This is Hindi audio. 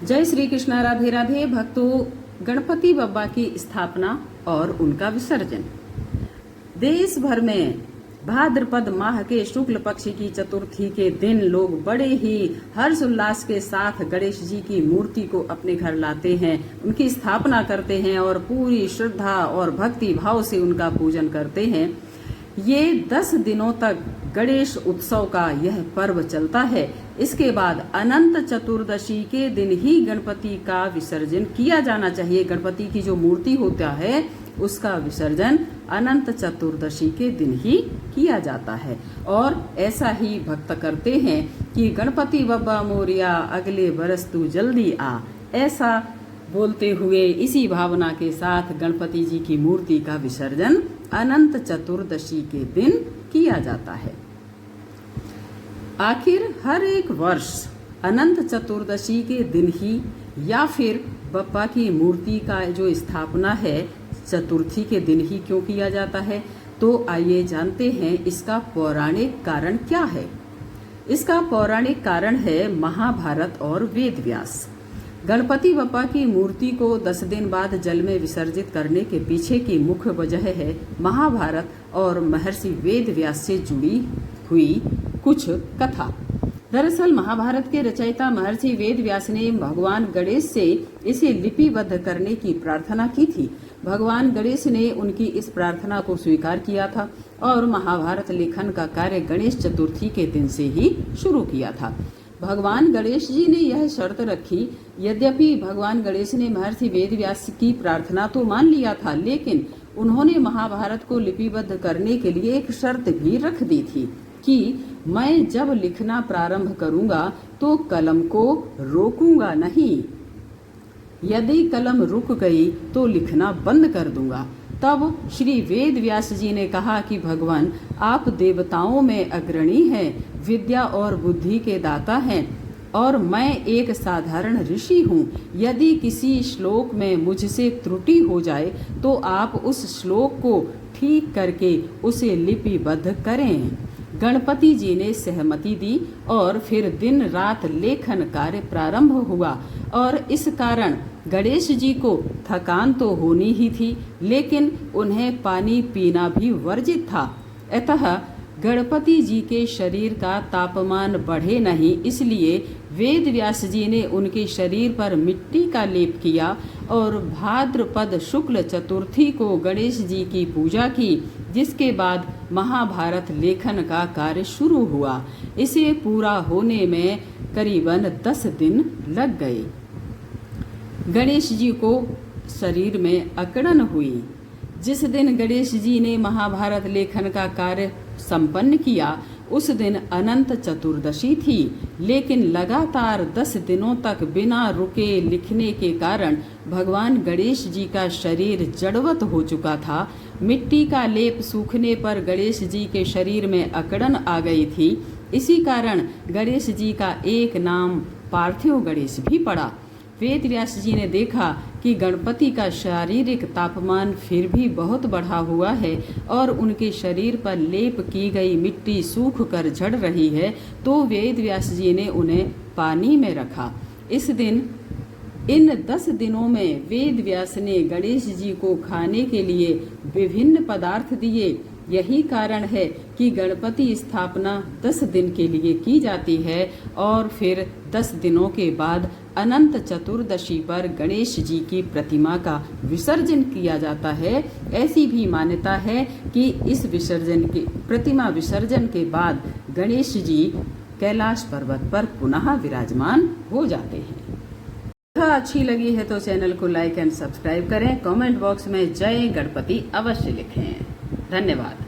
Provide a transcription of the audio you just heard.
जय श्री कृष्ण। राधे राधे भक्तों। गणपति बप्पा की स्थापना और उनका विसर्जन। देश भर में भाद्रपद माह के शुक्ल पक्ष की चतुर्थी के दिन लोग बड़े ही हर्षोल्लास के साथ गणेश जी की मूर्ति को अपने घर लाते हैं, उनकी स्थापना करते हैं और पूरी श्रद्धा और भक्ति भाव से उनका पूजन करते हैं। ये 10 दिनों तक गणेश उत्सव का यह पर्व चलता है। इसके बाद अनंत चतुर्दशी के दिन ही गणपति का विसर्जन किया जाना चाहिए। गणपति की जो मूर्ति होता है उसका विसर्जन अनंत चतुर्दशी के दिन ही किया जाता है। और ऐसा ही भक्त करते हैं कि गणपति बप्पा मोरिया अगले बरस तू जल्दी आ, ऐसा बोलते हुए इसी भावना के साथ गणपति जी की मूर्ति का विसर्जन अनंत चतुर्दशी के दिन किया जाता है। आखिर हर एक वर्ष अनंत चतुर्दशी के दिन ही या फिर बप्पा की मूर्ति का जो स्थापना है चतुर्थी के दिन ही क्यों किया जाता है, तो आइए जानते हैं इसका पौराणिक कारण क्या है। इसका पौराणिक कारण है महाभारत और वेद व्यास। गणपति बप्पा की मूर्ति को 10 दिन बाद जल में विसर्जित करने के पीछे की मुख्य वजह है महाभारत और महर्षि वेद व्यास से जुड़ी हुई कुछ कथा। दरअसल महाभारत के रचयिता महर्षि वेद व्यास ने भगवान गणेश से इसे लिपिबद्ध करने की प्रार्थना की थी। भगवान गणेश ने उनकी इस प्रार्थना को स्वीकार किया था और महाभारत लेखन का कार्य गणेश चतुर्थी के दिन से ही शुरू किया था। भगवान गणेश जी ने यह शर्त रखी। यद्यपि भगवान गणेश ने महर्षि वेद व्यास की प्रार्थना तो मान लिया था, लेकिन उन्होंने महाभारत को लिपिबद्ध करने के लिए एक शर्त भी रख दी थी कि मैं जब लिखना प्रारंभ करूंगा तो कलम को रोकूंगा नहीं। यदि कलम रुक गई तो लिखना बंद कर दूंगा। तब श्री वेद व्यास जी ने कहा कि भगवान, आप देवताओं में अग्रणी हैं, विद्या और बुद्धि के दाता हैं और मैं एक साधारण ऋषि हूँ। यदि किसी श्लोक में मुझसे त्रुटि हो जाए तो आप उस श्लोक को ठीक करके उसे लिपिबद्ध करें। गणपति जी ने सहमति दी और फिर दिन रात लेखन कार्य प्रारंभ हुआ और इस कारण गणेश जी को थकान तो होनी ही थी, लेकिन उन्हें पानी पीना भी वर्जित था। अतः गणपति जी के शरीर का तापमान बढ़े नहीं, इसलिए वेद व्यास जी ने उनके शरीर पर मिट्टी का लेप किया और भाद्रपद शुक्ल चतुर्थी को गणेश जी की पूजा की, जिसके बाद महाभारत लेखन का कार्य शुरू हुआ। इसे पूरा होने में करीबन 10 दिन लग गए। गणेश जी को शरीर में अकड़न हुई। जिस दिन गणेश जी ने महाभारत लेखन का कार्य संपन्न किया उस दिन अनंत चतुर्दशी थी, लेकिन लगातार 10 दिनों तक बिना रुके लिखने के कारण भगवान गणेश जी का शरीर जड़वत हो चुका था। मिट्टी का लेप सूखने पर गणेश जी के शरीर में अकड़न आ गई थी। इसी कारण गणेश जी का एक नाम पार्थिव गणेश भी पड़ा। वेद व्यास जी ने देखा कि गणपति का शारीरिक तापमान फिर भी बहुत बढ़ा हुआ है और उनके शरीर पर लेप की गई मिट्टी सूख कर झड़ रही है, तो वेद व्यास जी ने उन्हें पानी में रखा। इस दिन इन 10 दिनों में वेद व्यास ने गणेश जी को खाने के लिए विभिन्न पदार्थ दिए। यही कारण है कि गणपति स्थापना 10 दिन के लिए की जाती है और फिर 10 दिनों के बाद अनंत चतुर्दशी पर गणेश जी की प्रतिमा का विसर्जन किया जाता है। ऐसी भी मान्यता है कि इस प्रतिमा विसर्जन के बाद गणेश जी कैलाश पर्वत पर पुनः विराजमान हो जाते हैं। अच्छी लगी है तो चैनल को लाइक एंड सब्सक्राइब करें। कमेंट बॉक्स में जय गणपति अवश्य लिखें। धन्यवाद।